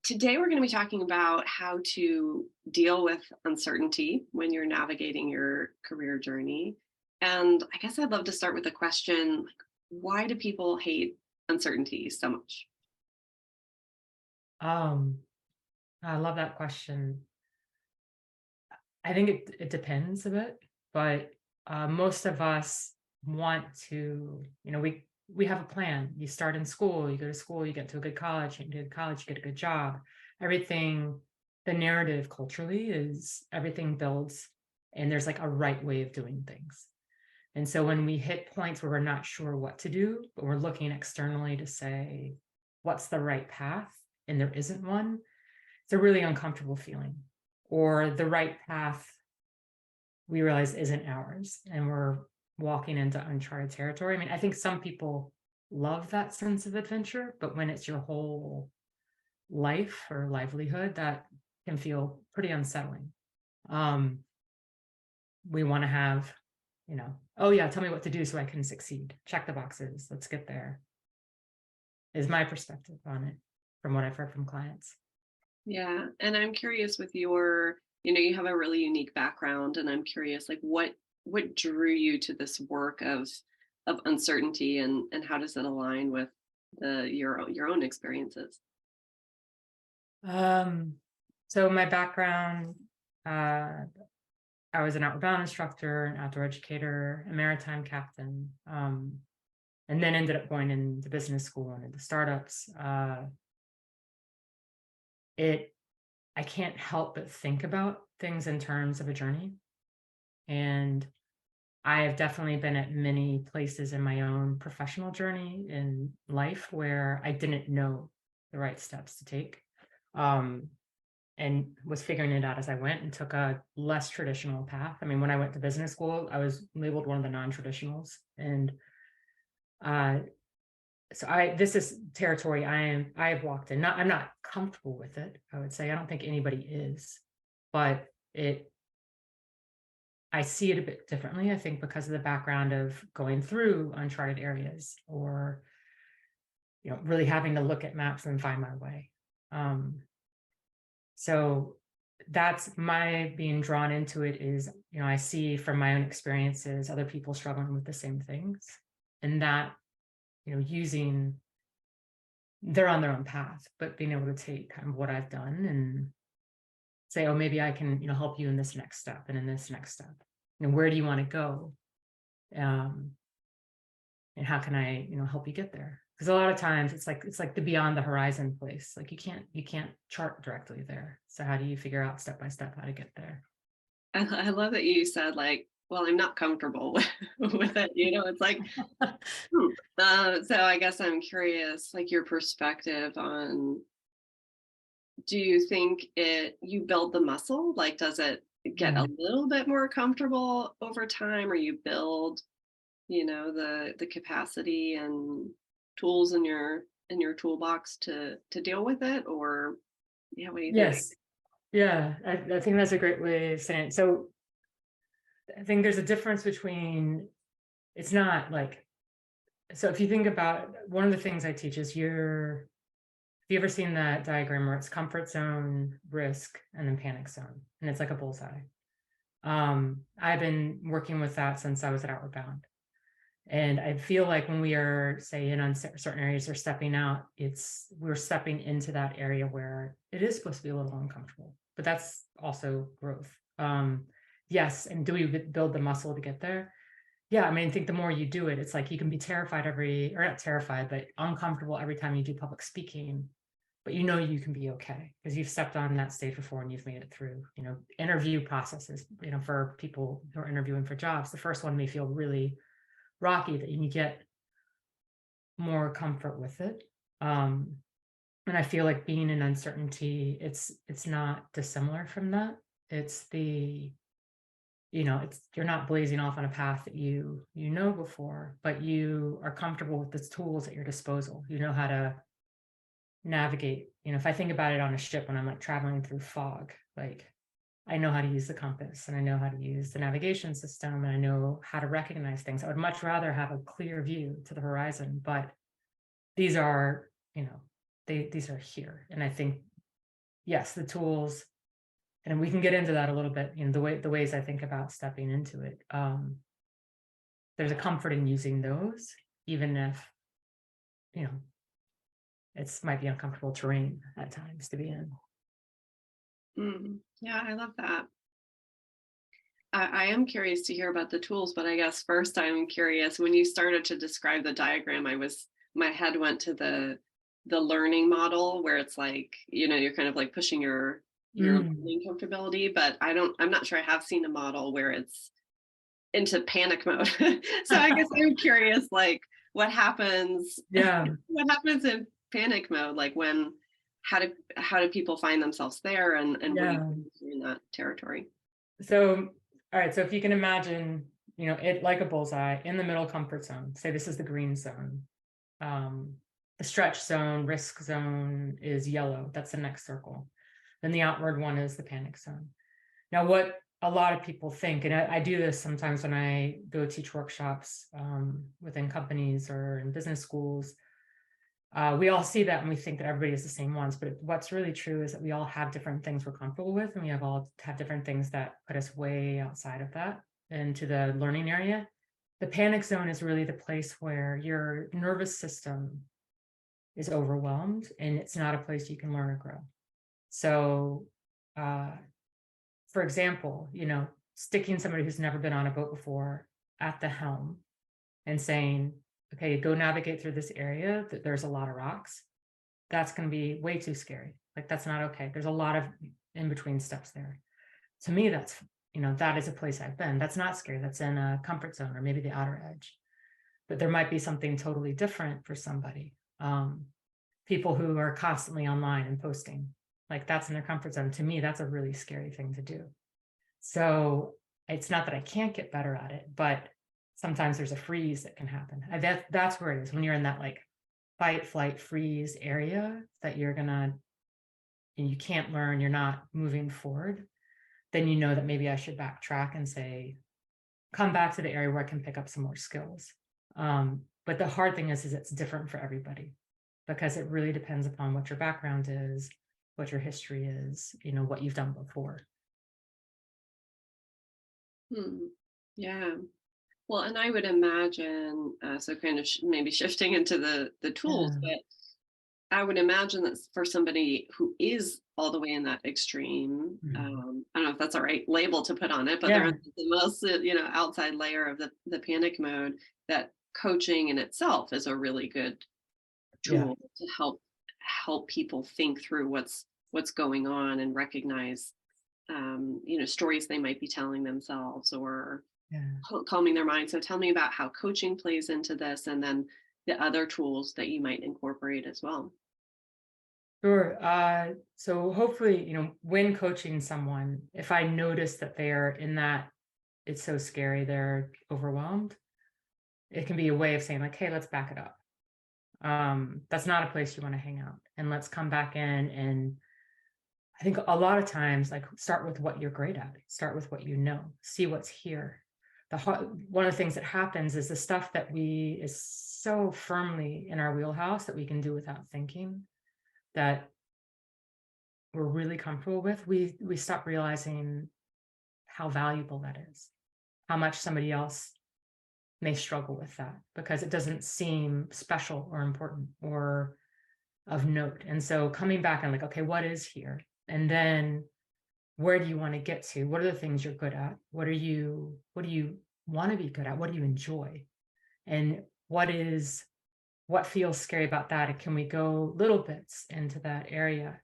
Today, we're going to be talking about how to deal with uncertainty when you're navigating your career journey. And I guess I'd love to start with a question like, why do people hate uncertainty so much? Um, I love that question. I think it depends a bit, but most of us want to, we have a plan. You start in school, you go to school, you get to a good college, you get to college, you get a good job. Everything, the narrative culturally is everything builds, and there's like a right way of doing things. And so when we hit points where we're not sure what to do, but we're looking externally to say, what's the right path? And there isn't one, it's a really uncomfortable feeling. Or the right path we realize isn't ours and we're walking into uncharted territory. I mean, I think some people love that sense of adventure, but when it's your whole life or livelihood, that can feel pretty unsettling. Um, we want to have, oh yeah, tell me what to do so I can succeed. Check the boxes. Let's get there, is my perspective on it from what I've heard from clients. Yeah. And I'm curious with you have a really unique background, and I'm curious, like what drew you to this work of uncertainty, and how does it align with your own experiences? Um, so my background, uh, I was an outward bound instructor, an outdoor educator, a maritime captain, and then ended up going into business school and into startups. It I can't help but think about things in terms of a journey, and I have definitely been at many places in my own professional journey in life where I didn't know the right steps to take. Um, and was figuring it out as I went and took a less traditional path. I mean, when I went to business school, I was labeled one of the non-traditionals. And uh, so this is territory I have walked in. I'm not comfortable with it, I would say. I don't think anybody is, but I see it a bit differently, I think, because of the background of going through uncharted areas or, really having to look at maps and find my way. Um, So that's my being drawn into it is, I see from my own experiences other people struggling with the same things, and that, using they're on their own path, but being able to take kind of what I've done and say, oh, maybe I can, help you in this next step and in this next step. Where do you want to go? Um, and how can I, help you get there? Because a lot of times it's like the beyond the horizon place. Like you can't chart directly there. So how do you figure out step by step how to get there? I love that you said, like, well, I'm not comfortable with it. It's like, hmm. So I guess I'm curious, like your perspective on, do you think you build the muscle? Like, does it get a Mm. little bit more comfortable over time, or you build, the capacity and tools in your toolbox to deal with it? Or yeah, what do you think? Yes. Yeah. I think that's a great way of saying it. So I think there's a difference between it's not like so if you think about one of the things I teach is have you ever seen that diagram where it's comfort zone, risk, and then panic zone? And it's like a bullseye. I've been working with that since I was at Outward Bound. And I feel like when we are, say, in certain areas or stepping out, we're stepping into that area where it is supposed to be a little uncomfortable, but that's also growth. Yes, and do we build the muscle to get there? Yeah, I mean, I think the more you do it, it's like you can be terrified or not terrified, but uncomfortable every time you do public speaking, but you can be okay because you've stepped on that stage before and you've made it through. Interview processes, for people who are interviewing for jobs, the first one may feel really rocky that you get more comfort with it. Um, and I feel like being in uncertainty, it's not dissimilar from that. It's it's you're not blazing off on a path that you know before, but you are comfortable with the tools at your disposal. You know how to navigate. If I think about it on a ship when I'm like traveling through fog, like I know how to use the compass and I know how to use the navigation system and I know how to recognize things. I would much rather have a clear view to the horizon, but these are, these are here. And I think yes, the tools, and we can get into that a little bit, the ways I think about stepping into it. There's a comfort in using those, even if, you know, it's might be uncomfortable terrain at times to be in. Yeah, I love that. I am curious to hear about the tools, but I guess first I'm curious when you started to describe the diagram, my head went to the learning model where it's like, you're kind of like pushing your Mm, learning comfortability, but I'm not sure I have seen a model where it's into panic mode. So I guess I'm curious, like what happens yeah, what happens in panic mode? Like how do people find themselves there and what do you yeah. do in that territory? So, all right. So if you can imagine, it like a bullseye in the middle comfort zone. Say this is the green zone. Um, the stretch zone, risk zone is yellow. That's the next circle. Then the outward one is the panic zone. Now, what a lot of people think, and I do this sometimes when I go teach workshops within companies or in business schools, we all see that and we think that everybody is the same ones. But what's really true is that we all have different things we're comfortable with, and we all have different things that put us way outside of that into the learning area. The panic zone is really the place where your nervous system is overwhelmed and it's not a place you can learn or grow. So, uh, for example, sticking somebody who's never been on a boat before at the helm and saying, okay, go navigate through this area that there's a lot of rocks. That's going to be way too scary. Like, that's not okay. There's a lot of in between steps there. To me, that is a place I've been. That's not scary. That's in a comfort zone or maybe the outer edge. But there might be something totally different for somebody. People who are constantly online and posting, like that's in their comfort zone. To me, that's a really scary thing to do. So it's not that I can't get better at it, but sometimes there's a freeze that can happen. That's where it is when you're in that like fight, flight, freeze area that and you can't learn, you're not moving forward. Then you know that maybe I should backtrack and say, come back to the area where I can pick up some more skills. But the hard thing is it's different for everybody because it really depends upon what your background is, what your history is, what you've done before. Hmm. Yeah. Well, and I would imagine, so kind of maybe shifting into the tools, Yeah. but I would imagine that for somebody who is all the way in that extreme, Mhm. I don't know if that's a right label to put on it, but they're Yeah. in the most, outside layer of the panic mode, that coaching in itself is a really good Yeah. tool to help people think through what's going on and recognize stories they might be telling themselves or Yeah. calming their mind. So tell me about how coaching plays into this and then the other tools that you might incorporate as well. Sure. So hopefully, when coaching someone, if I notice that they're in that, it's so scary, they're overwhelmed, it can be a way of saying, like, hey, let's back it up. That's not a place you want to hang out. And let's come back in. And I think a lot of times, like, start with what you're great at, start with what you know, see what's here. One of the things that happens is the stuff that is so firmly in our wheelhouse that we can do without thinking, that we're really comfortable with, we stop realizing how valuable that is, how much somebody else may struggle with that because it doesn't seem special or important or of note. And so coming back and like, okay, what is here? And then where do you want to get to? What are the things you're good at? What do you want to be good at? What do you enjoy? And what feels scary about that? And can we go little bits into that area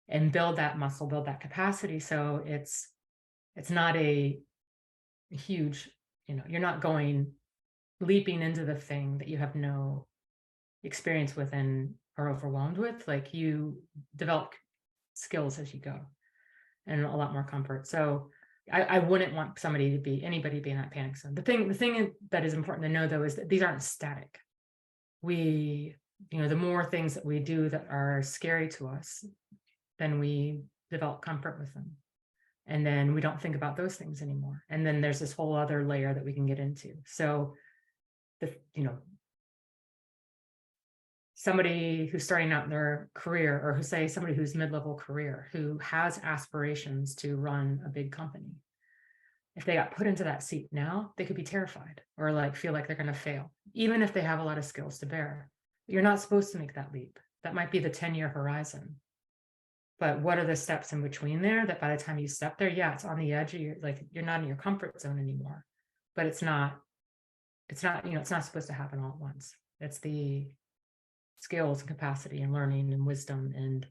and build that muscle, build that capacity? So it's not a huge, you're not going leaping into the thing that you have no experience with and are overwhelmed with. Like, you develop skills as you go and a lot more comfort. So I wouldn't want anybody to be in that panic zone. The thing that is important to know though is that these aren't static. The more things that we do that are scary to us, then we develop comfort with them. And then we don't think about those things anymore. And then there's this whole other layer that we can get into. So the, somebody who's starting out in their career, or who say somebody who's mid-level career, who has aspirations to run a big company. If they got put into that seat now, they could be terrified or like feel like they're going to fail, even if they have a lot of skills to bear. You're not supposed to make that leap. That might be the 10-year horizon. But what are the steps in between there that by the time you step there, yeah, it's on the edge of you're not in your comfort zone anymore. But it's not, it's not supposed to happen all at once. It's the skills and capacity and learning and wisdom and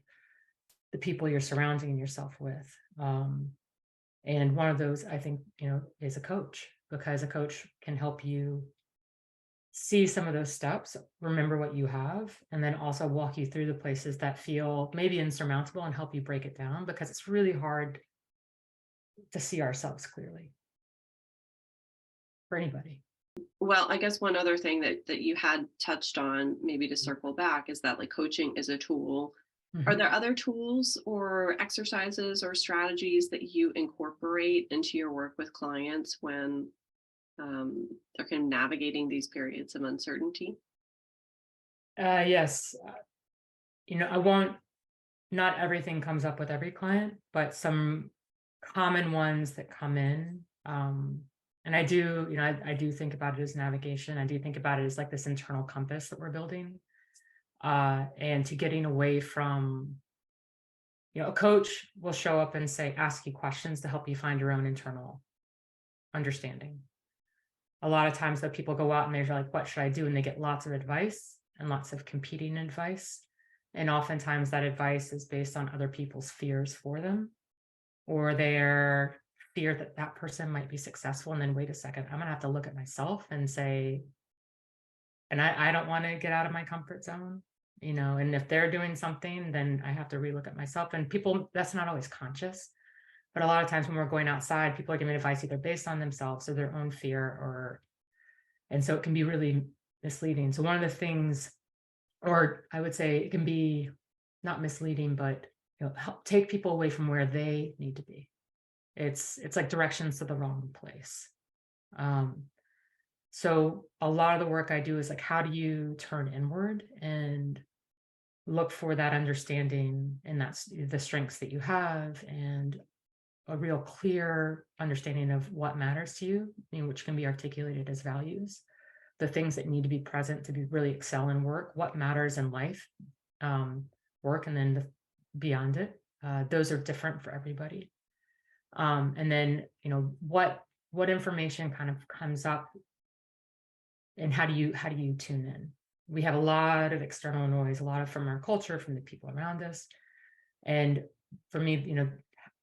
the people you're surrounding yourself with. And one of those, I think, is a coach, because a coach can help you see some of those steps, remember what you have, and then also walk you through the places that feel maybe insurmountable and help you break it down, because it's really hard to see ourselves clearly for anybody. Well, I guess one other thing that you had touched on, maybe to circle back, is that like coaching is a tool. Are Mhm. there other tools or exercises or strategies that you incorporate into your work with clients when they're kind of navigating these periods of uncertainty? Yes, I won't. Not everything comes up with every client, but some common ones that come in. And I do, I do think about it as navigation. I do think about it as like this internal compass that we're building, and to getting away from, a coach will show up and say, ask you questions to help you find your own internal understanding. A lot of times that people go out and they're like, what should I do? And they get lots of advice and lots of competing advice. And oftentimes that advice is based on other people's fears for them, or their fear that that person might be successful. And then wait a second, I'm gonna have to look at myself and say, and I don't want to get out of my comfort zone, and if they're doing something, then I have to relook at myself. And people, that's not always conscious, but a lot of times when we're going outside, people are giving advice either based on themselves or their own fear, and so it can be really misleading. So one of the things, or I would say it can be not misleading, but help take people away from where they need to be. It's like directions to the wrong place. Um, so a lot of the work I do is like, how do you turn inward and look for that understanding, and that's the strengths that you have, and a real clear understanding of what matters to you, which can be articulated as values, the things that need to be present to be really excel in work, what matters in life, work, and then beyond it. Those are different for everybody. And then, what information kind of comes up, and how do you tune in? We have a lot of external noise, a lot of from our culture, from the people around us. And for me,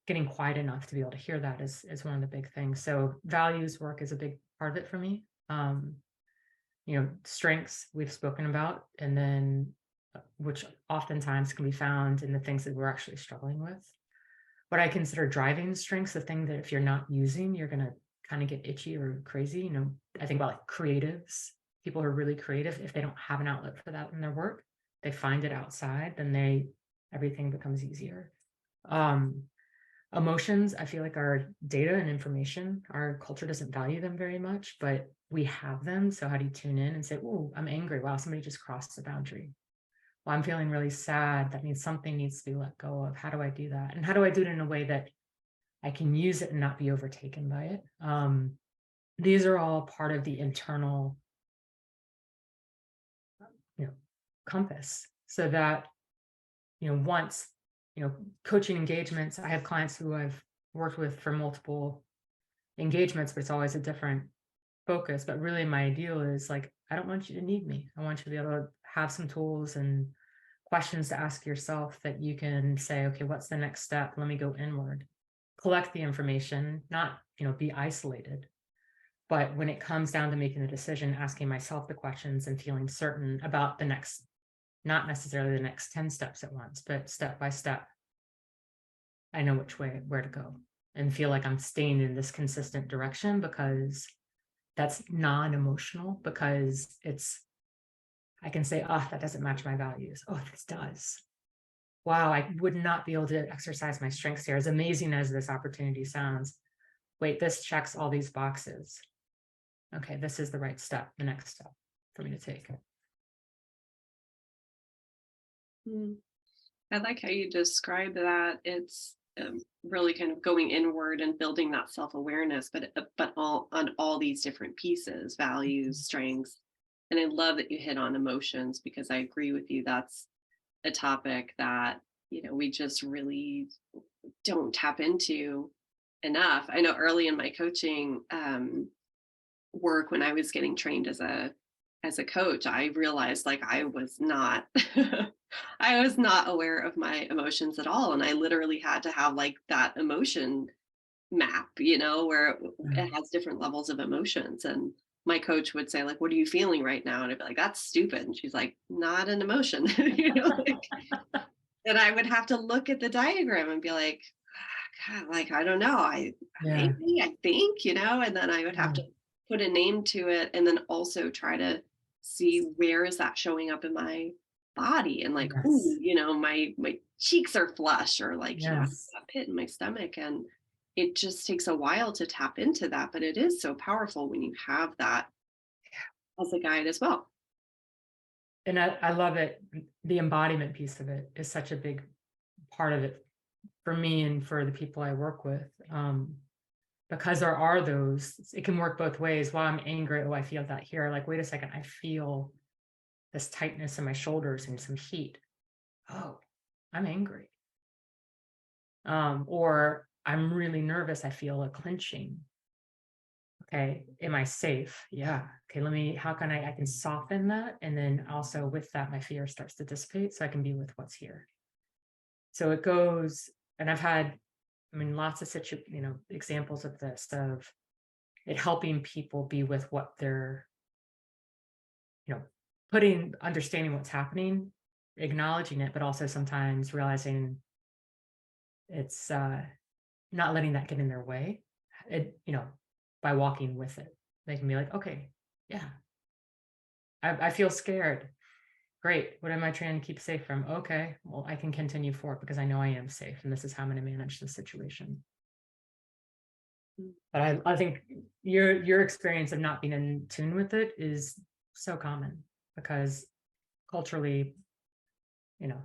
getting quiet enough to be able to hear that is one of the big things. So values work is a big part of it for me. Strengths we've spoken about, and then which oftentimes can be found in the things that we're actually struggling with. What I consider driving strengths, the thing that if you're not using, you're going to kind of get itchy or crazy. I think about like creatives, people who are really creative. If they don't have an outlet for that in their work, they find it outside, then everything becomes easier. Emotions, I feel like, are data and information. Our culture doesn't value them very much, but we have them. So how do you tune in and say, oh, I'm angry. Wow, somebody just crossed the boundary. Well, I'm feeling really sad. That means something needs to be let go of. How do I do that? And how do I do it in a way that I can use it and not be overtaken by it? These are all part of the internal, compass, so that, once, coaching engagements, I have clients who I've worked with for multiple engagements, but it's always a different focus. But really my ideal is like, I don't want you to need me. I want you to be able to have some tools and questions to ask yourself that you can say, okay, what's the next step? Let me go inward, collect the information, not, be isolated. But when it comes down to making the decision, asking myself the questions and feeling certain about the next, not necessarily the next 10 steps at once, but step by step, I know where to go, and feel like I'm staying in this consistent direction, because that's non-emotional, because I can say, oh, that doesn't match my values. Oh, this does. Wow, I would not be able to exercise my strengths here. As amazing as this opportunity sounds, wait, this checks all these boxes. Okay, this is the right step, the next step for me to take. Mm. I like how you describe that. It's really kind of going inward and building that self awareness, but all on all these different pieces, values, strengths, and I love that you hit on emotions because I agree with you. That's a topic that we just really don't tap into enough. I know early in my coaching work when I was getting trained as a coach, I realized like I was not I was not aware of my emotions at all. And I literally had to have like that emotion map, where it Mm. has different levels of emotions. And my coach would say, like, what are you feeling right now? And I'd be like, that's stupid. And she's like, not an emotion, like, and I would have to look at the diagram and be like, God, like, I don't know. Yeah, Maybe, I think, and then I would have yeah, to put a name to it and then also try to see where is that showing up in my body and like, ooh, yes, my cheeks are flush or like, I have yes. a pit in my stomach. And it just takes a while to tap into that. But it is so powerful when you have that as a guide as well. And I love it. The embodiment piece of it is such a big part of it for me and for the people I work with. Because there are those, it can work both ways. While I'm angry, oh, I feel that here. Like, wait a second, I feel this tightness in my shoulders and some heat. Oh, I'm angry. Or I'm really nervous. I feel a clenching. Okay, am I safe? Yeah. Okay, how can I can soften that? And then also with that, my fear starts to dissipate so I can be with what's here. So it goes, and I've had, I mean, lots of examples of this, of it helping people be with what they're, you know, understanding what's happening, acknowledging it, but also sometimes realizing it's not letting that get in their way. By walking with it, they can be like, okay, yeah, I feel scared. Great. What am I trying to keep safe from? Okay, well, I can continue forward because I know I am safe, and this is how I'm going to manage the situation. But I think your experience of not being in tune with it is so common because culturally, you know,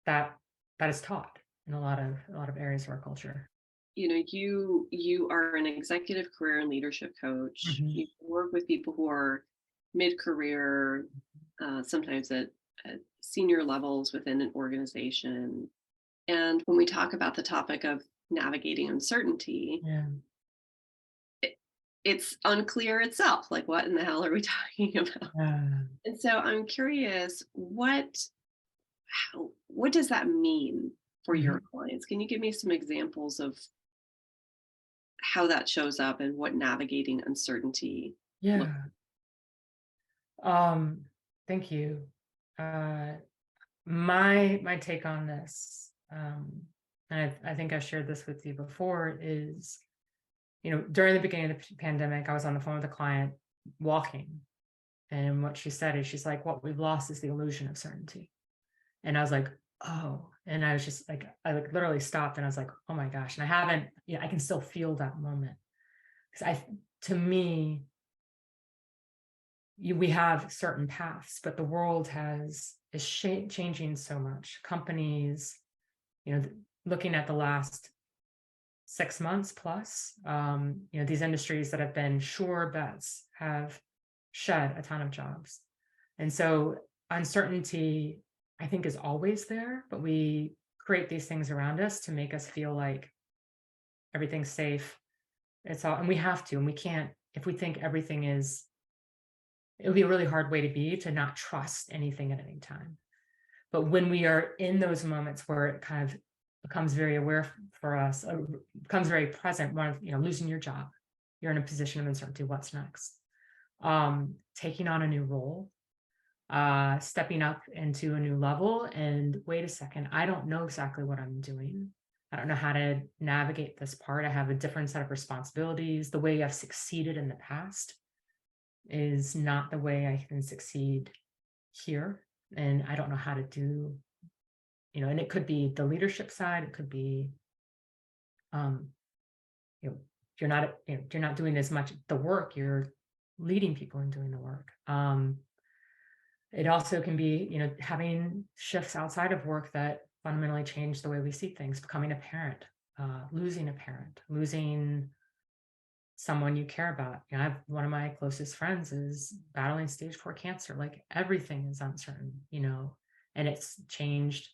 that that is taught in a lot of areas of our culture. You are an executive career and leadership coach. Mhm. You work with people who are mid-career, sometimes at senior levels within an organization. And when we talk about the topic of navigating uncertainty, Yeah. it, it's unclear itself. Like, what in the hell are we talking about? And so I'm curious, what does that mean for your Mhm. clients? Can you give me some examples of how that shows up and what navigating uncertainty looks? Yeah. Um, Thank you. Uh, my take on this, and I think I shared this with you before, is during the beginning of the pandemic, I was on the phone with a client walking, and what she said is, she's like, "What we've lost is the illusion of certainty." And I was like, "Oh," and I was just like, I like literally stopped, and I was like, "Oh my gosh!" And I haven't, I can still feel that moment because to me, we have certain paths, but the world is changing so much. Companies, looking at the last 6 months plus, these industries that have been sure bets have shed a ton of jobs. And so uncertainty, I think, is always there, but we create these things around us to make us feel like everything's safe. It's all, and we have to, and we can't, if we think everything is, it would be a really hard way to be, to not trust anything at any time. But when we are in those moments where it kind of becomes very aware for us, becomes very present, losing your job, you're in a position of uncertainty, what's next? Taking on a new role, stepping up into a new level, and wait a second, I don't know exactly what I'm doing. I don't know how to navigate this part. I have a different set of responsibilities. The way I've succeeded in the past is not the way I can succeed here. And I don't know how to do, and it could be the leadership side, it could be, um, you know, you're not doing as much the work, you're leading people and doing the work. It also can be, having shifts outside of work that fundamentally change the way we see things, becoming a parent, losing someone you care about. One of my closest friends is battling stage 4 cancer. Like everything is uncertain, and it's changed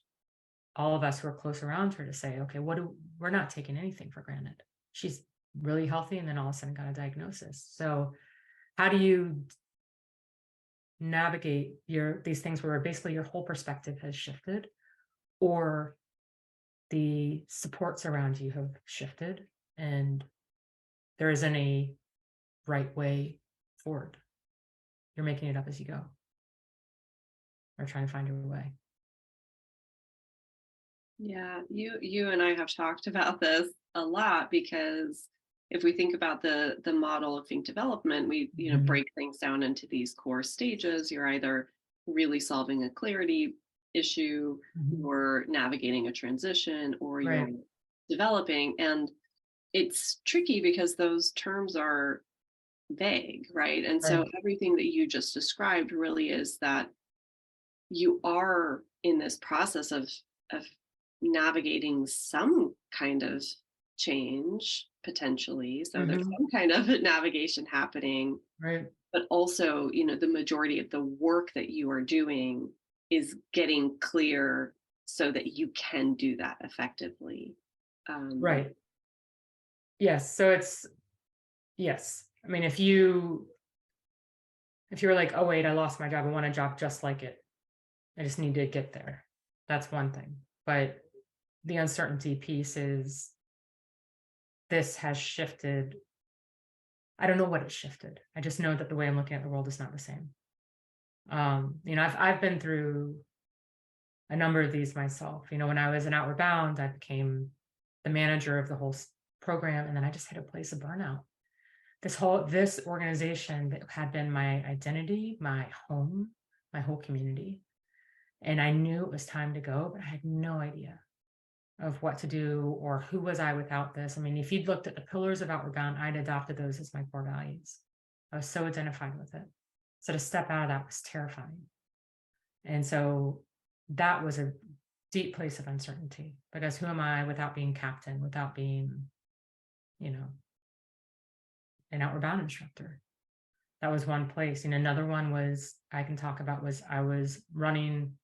all of us who are close around her to say, okay, we're not taking anything for granted. She's really healthy and then all of a sudden got a diagnosis. So how do you navigate these things where basically your whole perspective has shifted, or the supports around you have shifted and there isn't a right way forward? You're making it up as you go or trying to find your way. Yeah, you and I have talked about this a lot because if we think about the model of Fink development, we Mhm. break things down into these core stages. You're either really solving a clarity issue, Mhm. you're navigating a transition, or you're Right. developing. And it's tricky because those terms are vague, right? And so Right. everything that you just described really is that you are in this process of navigating some kind of change potentially, so there's Mhm. some kind of navigation happening, Right. but also the majority of the work that you are doing is getting clear so that you can do that effectively. um Right. Yes. So yes. I mean, if you're like, oh wait, I lost my job, I want a job just like it. I just need to get there. That's one thing. But the uncertainty piece is this has shifted. I don't know what it shifted. I just know that the way I'm looking at the world is not the same. I've been through a number of these myself. When I was in Outward Bound, I became the manager of the whole program, and then I just hit a place of burnout. This organization that had been my identity, my home, my whole community, and I knew it was time to go, but I had no idea of what to do or who was I without this. I mean, if you'd looked at the pillars of Outward Bound, I'd adopted those as my core values. I was so identified with it. So to step out of that was terrifying. And so that was a deep place of uncertainty, because who am I without being captain, without being, you know, an Outward Bound instructor? That was one place. And another one was I can talk about was I was running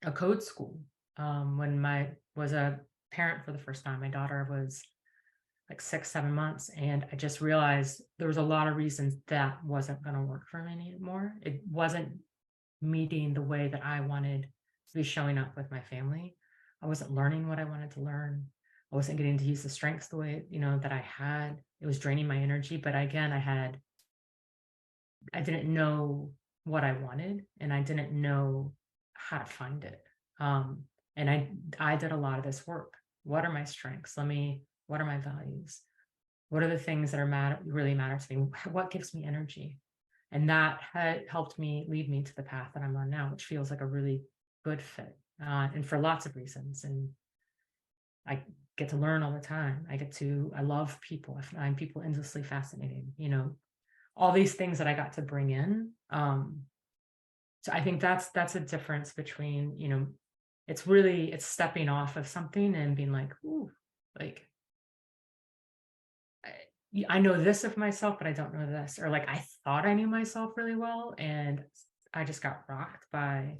a code school when my was a parent for the first time. My daughter was like 6, 7 months, and I just realized there was a lot of reasons that wasn't going to work for me anymore. It wasn't meeting the way that I wanted to be showing up with my family. I wasn't learning what I wanted to learn. I wasn't getting to use the strengths the way that I had. It was draining my energy. But again, I didn't know what I wanted, and I didn't know how to find it. Um, and I did a lot of this work. What are my strengths? What are my values? What are the things that really matter to me? What gives me energy? And that had helped me lead me to the path that I'm on now, which feels like a really good fit, and for lots of reasons. And I get to learn all the time. I love people. I find people endlessly fascinating. All these things that I got to bring in. So I think that's a difference between, it's stepping off of something and being like, ooh, like I know this of myself, but I don't know this. Or like I thought I knew myself really well, and I just got rocked by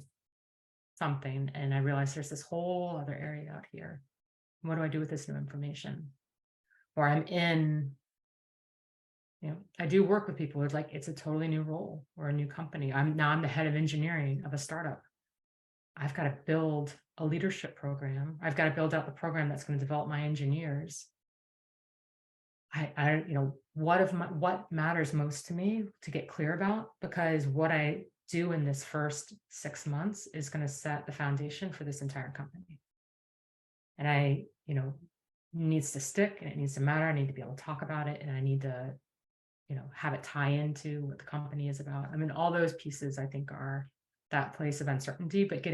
something, and I realized there's this whole other area out here. What do I do with this new information? Or I do work with people. It's a totally new role or a new company. I'm the head of engineering of a startup. I've got to build a leadership program. I've got to build out the program that's going to develop my engineers. What matters most to me to get clear about, because what I do in this first 6 months is going to set the foundation for this entire company. And needs to stick, and it needs to matter. I need to be able to talk about it, and I need to, have it tie into what the company is about. I mean, all those pieces I think are that place of uncertainty, but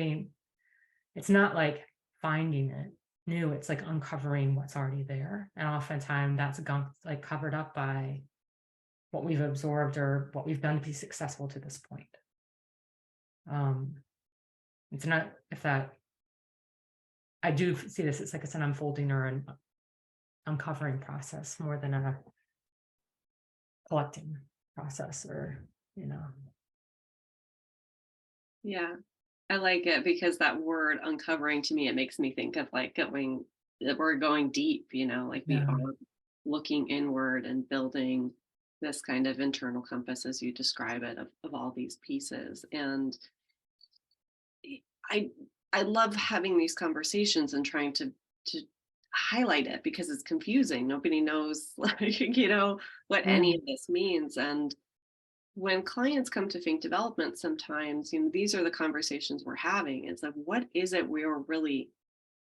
it's not like finding it new. It's like uncovering what's already there. And oftentimes that's like covered up by what we've absorbed or what we've done to be successful to this point. It's not if that I do see this, it's like it's an unfolding or an uncovering process more than a collecting process, or, you know. Yeah. I like it because that word uncovering to me, it makes me think of like going that we're going deep, like we Yeah. are looking inward and building this kind of internal compass as you describe it of all these pieces. And I I love having these conversations and trying to highlight it because it's confusing. Nobody knows like, what any Mm, of this means. And when clients come to Fink development, sometimes, these are the conversations we're having. It's like, what is it we're really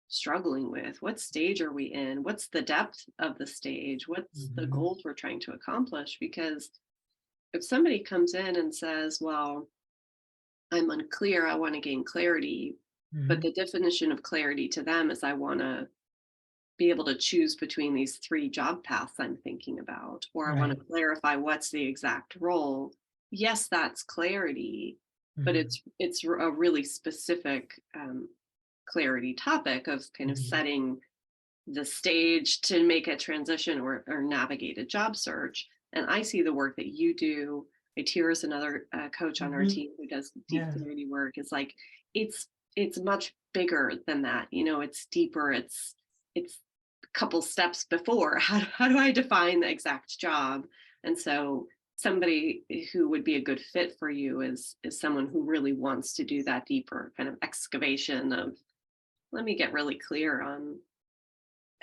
struggling with? What stage are we in? What's the depth of the stage? What's the mhm, goals we're trying to accomplish? Because if somebody comes in and says, well, I'm unclear, I want to gain clarity, but mhm. the definition of clarity to them is I want to be able to choose between these three job paths I'm thinking about, or I want Right. to clarify what's the exact role. Yes, that's clarity, but Mhm, it's a really specific clarity topic of kind of mhm. setting the stage to make a transition or navigate a job search. And I see the work that you do. Tira is another coach on our Mhm. team who does deep Yeah. clarity work. It's like it's it's much bigger than that. It's deeper. It's a couple steps before. How do I define the exact job? And so somebody who would be a good fit for you is someone who really wants to do that deeper kind of excavation of let me get really clear on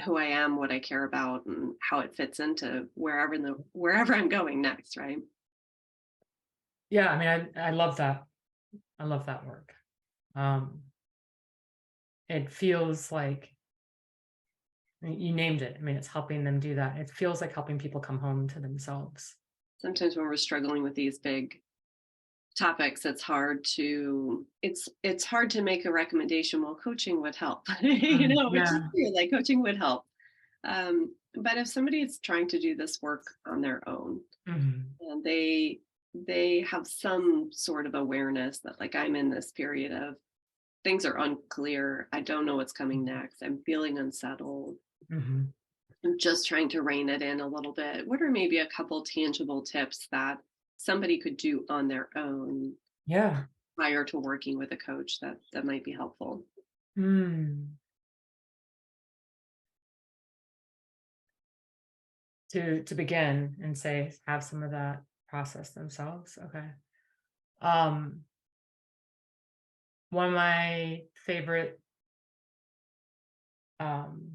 who I am, what I care about, and how it fits into wherever I'm going next, right? Yeah, I mean, I love that. I love that work. Um, it feels like you named it. I mean, it's helping them do that. It feels like helping people come home to themselves. Sometimes when we're struggling with these big topics, it's hard to make a recommendation. Well, coaching would help, which is Yeah. true. Like coaching would help. But if somebody is trying to do this work on their own Mhm. and they have some sort of awareness that like I'm in this period of things are unclear. I don't know what's coming next. I'm feeling unsettled. Mhm. I'm just trying to rein it in a little bit. What are maybe a couple tangible tips that somebody could do on their own Yeah. prior to working with a coach that might be helpful? Mm. To begin and say have some of that process themselves. Okay. Um, one of my favorite um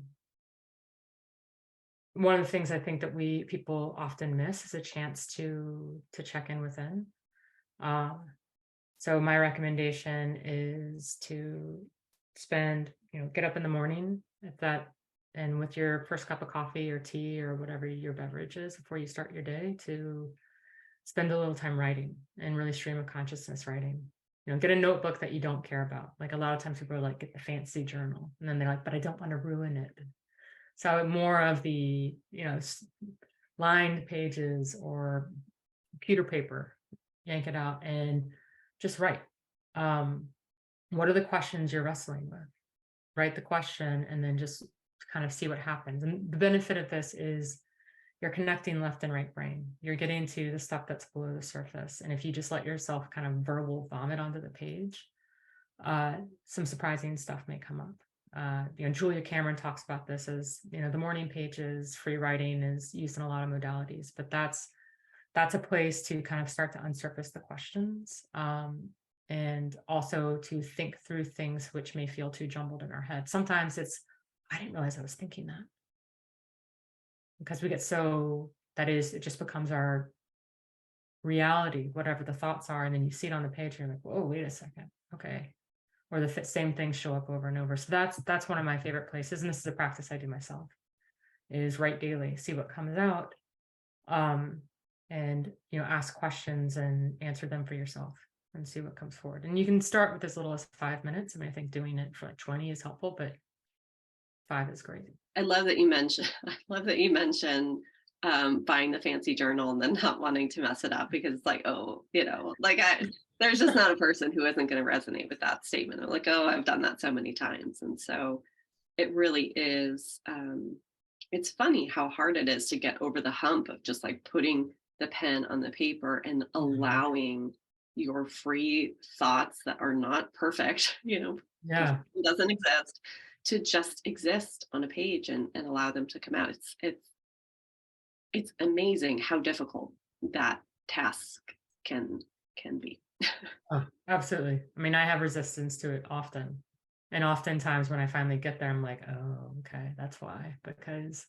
one of the things I think that we people often miss is a chance to check in within. Um, so my recommendation is to spend, get up in the morning if that and with your first cup of coffee or tea or whatever your beverage is before you start your day to spend a little time writing and really stream of consciousness writing. Get a notebook that you don't care about. Like a lot of times people are like, get the fancy journal. And then they're like, but I don't want to ruin it. So more of the, lined pages or computer paper, yank it out and just write. Um, what are the questions you're wrestling with? Write the question and then just kind of see what happens. And the benefit of this is you're connecting left and right brain. You're getting to the stuff that's below the surface. And if you just let yourself kind of verbal vomit onto the page, some surprising stuff may come up. Julia Cameron talks about this as, the morning pages, free writing is used in a lot of modalities, but that's a place to kind of start to unsurface the questions, and also to think through things which may feel too jumbled in our head. Sometimes it's, I didn't realize I was thinking that, because we get so, that is, it just becomes our reality, whatever the thoughts are. And then you see it on the page and you're like, whoa, wait a second. Okay. Or the same things show up over and over. So that's one of my favorite places. And this is a practice I do myself, is write daily, see what comes out. Um, and ask questions and answer them for yourself and see what comes forward. And you can start with as little as 5 minutes. I mean, I think doing it for like 20 is helpful, but 5 is great. I love that you mentioned I love that you mentioned buying the fancy journal and then not wanting to mess it up because it's like, oh, like there's just not a person who isn't going to resonate with that statement. I'm like, oh, I've done that so many times. And so it really is, it's funny how hard it is to get over the hump of just like putting the pen on the paper and Mhm. allowing your free thoughts that are not perfect, Yeah. perfection doesn't exist, to just exist on a page and allow them to come out. It's amazing how difficult that task can be. Oh, absolutely. I mean, I have resistance to it often. And oftentimes when I finally get there, I'm like, oh, okay, that's why. Because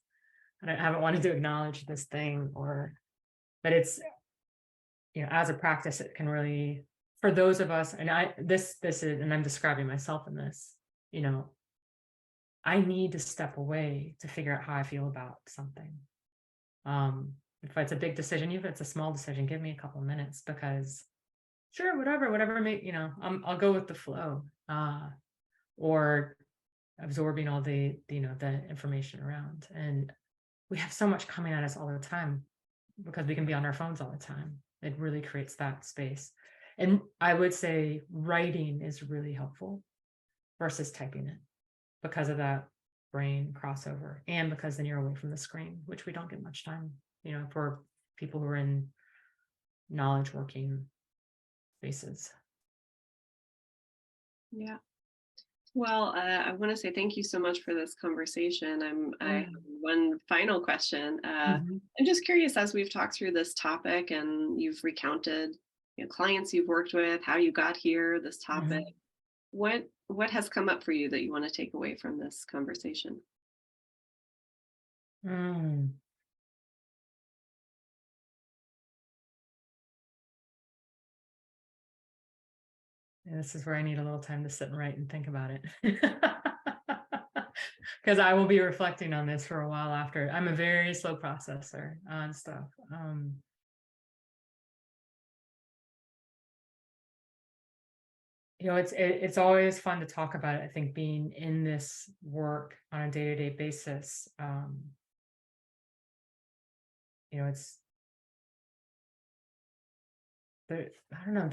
haven't wanted to acknowledge this thing, or but it's, as a practice, it can really, for those of us, and this is, and I'm describing myself in this, you know, I need to step away to figure out how I feel about something. If it's a big decision, even if it's a small decision, give me a couple of minutes, because sure, whatever I'll go with the flow. Or absorbing all the information around. And we have so much coming at us all the time because we can be on our phones all the time. It really creates that space. And I would say writing is really helpful versus typing it because of that brain crossover, and because then you're away from the screen, which we don't get much time, for people who are in knowledge working spaces. Yeah. Well, I want to say thank you so much for this conversation. I have Yeah. one final question. Mhm. I'm just curious, as we've talked through this topic and you've recounted, clients you've worked with, how you got here, this topic. Mhm. What has come up for you that you want to take away from this conversation? Mm. Yeah, this is where I need a little time to sit and write and think about it. Because I will be reflecting on this for a while after. I'm a very slow processor on stuff. It's always fun to talk about it. I think being in this work on a day-to-day basis, it's there. I don't know.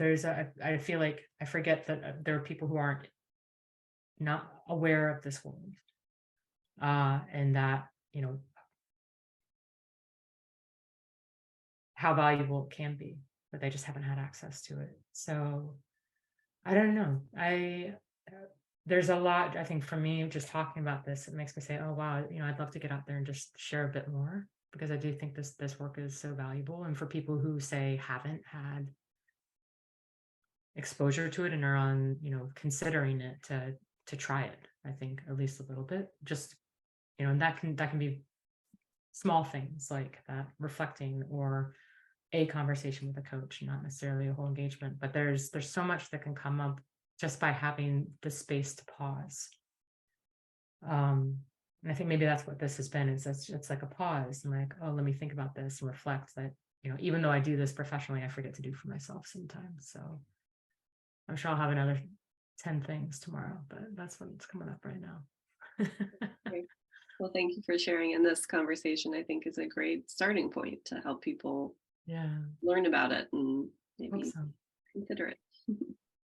I feel like I forget that there are people who aren't not aware of this world, and that how valuable it can be, but they just haven't had access to it. So I don't know. There's a lot, I think, for me, just talking about this, it makes me say, oh wow, I'd love to get out there and just share a bit more, because I do think this work is so valuable. And for people who say haven't had exposure to it and are on, considering it to try it, I think at least a little bit, just and that can be small things like that, reflecting, or a conversation with a coach, not necessarily a whole engagement. But there's so much that can come up just by having the space to pause. And I think maybe that's what this has been, is it's like a pause and like, oh, let me think about this and reflect that, even though I do this professionally, I forget to do for myself sometimes. So I'm sure I'll have another 10 things tomorrow, but that's what's coming up right now. Great. Well, thank you for sharing. And this conversation, I think, is a great starting point to help people Yeah, learn about it and hope maybe so. consider it.